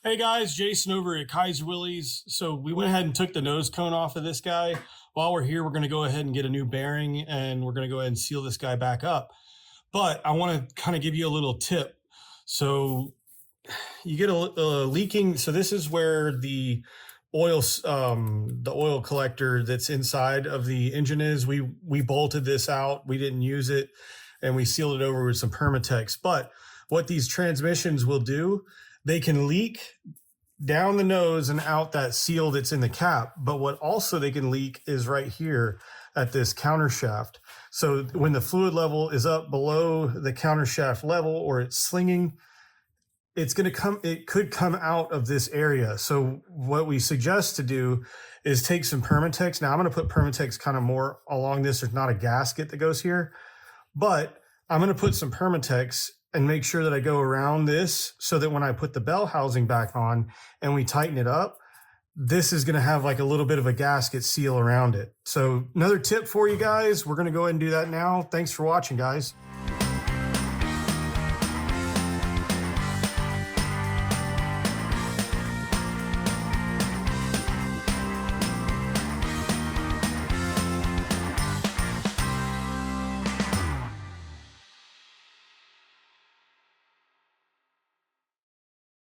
Hey guys, Jason over at Kaiser Willys. So we went ahead and took the nose cone off of this guy. While we're here, we're going to go ahead and get a new bearing, and we're going to go ahead and seal this guy back up. But I want to kind of give you a little tip. So you get a leaking. So this is where the oil collector that's inside of the engine is. We bolted this out. We didn't use it, and we sealed it over with some Permatex. But what these transmissions will do, they can leak down the nose and out that seal that's in the cap. But what also they can leak is right here at this counter shaft. So when the fluid level is up below the counter shaft level, or it's slinging, it could come out of this area. So what we suggest to do is take some Permatex. Now I'm going to put Permatex kind of more along this. There's not a gasket that goes here, but I'm going to put some Permatex and make sure that I go around this so that when I put the bell housing back on and we tighten it up, this is going to have like a little bit of a gasket seal around it. So another tip for you guys, we're going to go ahead and do that now. Thanks for watching, guys.